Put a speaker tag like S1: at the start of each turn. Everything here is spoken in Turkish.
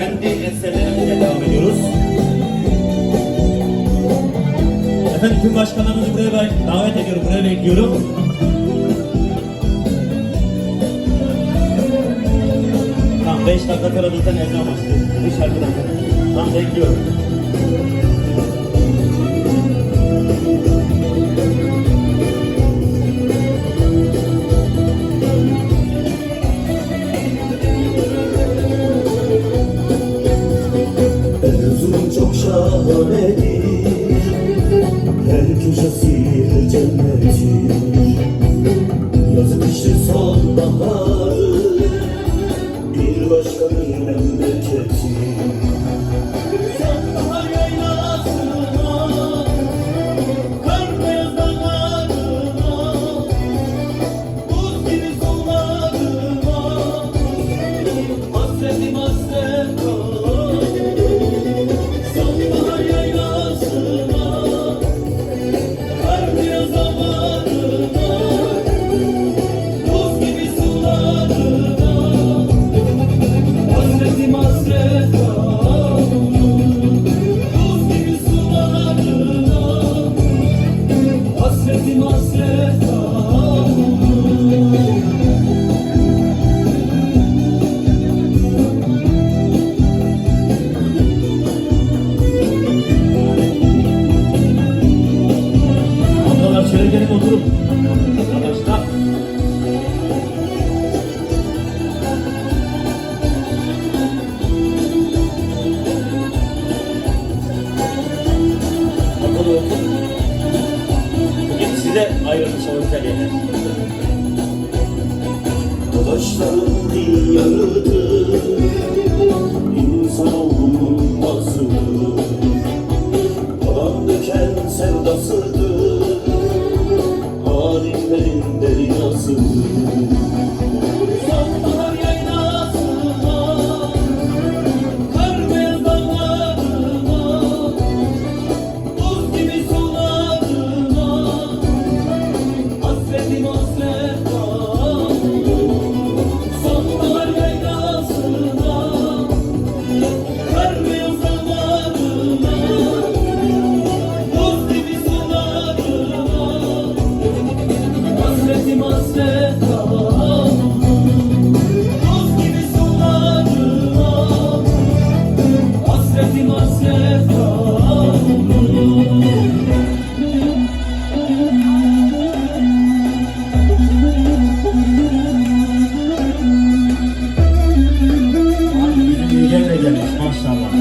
S1: kendi eserlerimizle devam ediyoruz. Efendim tüm başkanlarımızı buraya davet ediyorum, buraya bekliyorum. Tam 5 dakika sonra bizden ezan başlıyor. Bir şarkıdan. Tam bekliyorum.
S2: Erzurum çok şahanedir, her köşesi cennettir. Yazı kışı sonbaharı, bir başkanın memleketi. Sonbahar yaylasına, kar beyaz dağlarına, buz gibi sularına, hasretim hasret kal. Sonbahar yaylasına, kar beyaz dağlarına, buz gibi sularına, hasretim hasret kal. Buz gibi sularına, hasretim hasret kal.
S1: Ablalar şöyle gelip oturun. Arkadaşlar. Ablalar oturun. Bugün size ayrılmış o güzel yerler.
S2: Taşların diyarıdır, insanoğlunun asıdır. Kan döken sevdasıdır, alimlerin deryasıdır. Sonbahar yaylasına, kar beyaz dağlarına, buz gibi sularına, hasretim hasret kal. Sonbahar yaylasına, kar beyaz dağlarına, buz gibi sularına, hasretim hasret kal. Buz gibi sularına, hasretim hasret kal.
S1: Yerine gelmiş maşallah.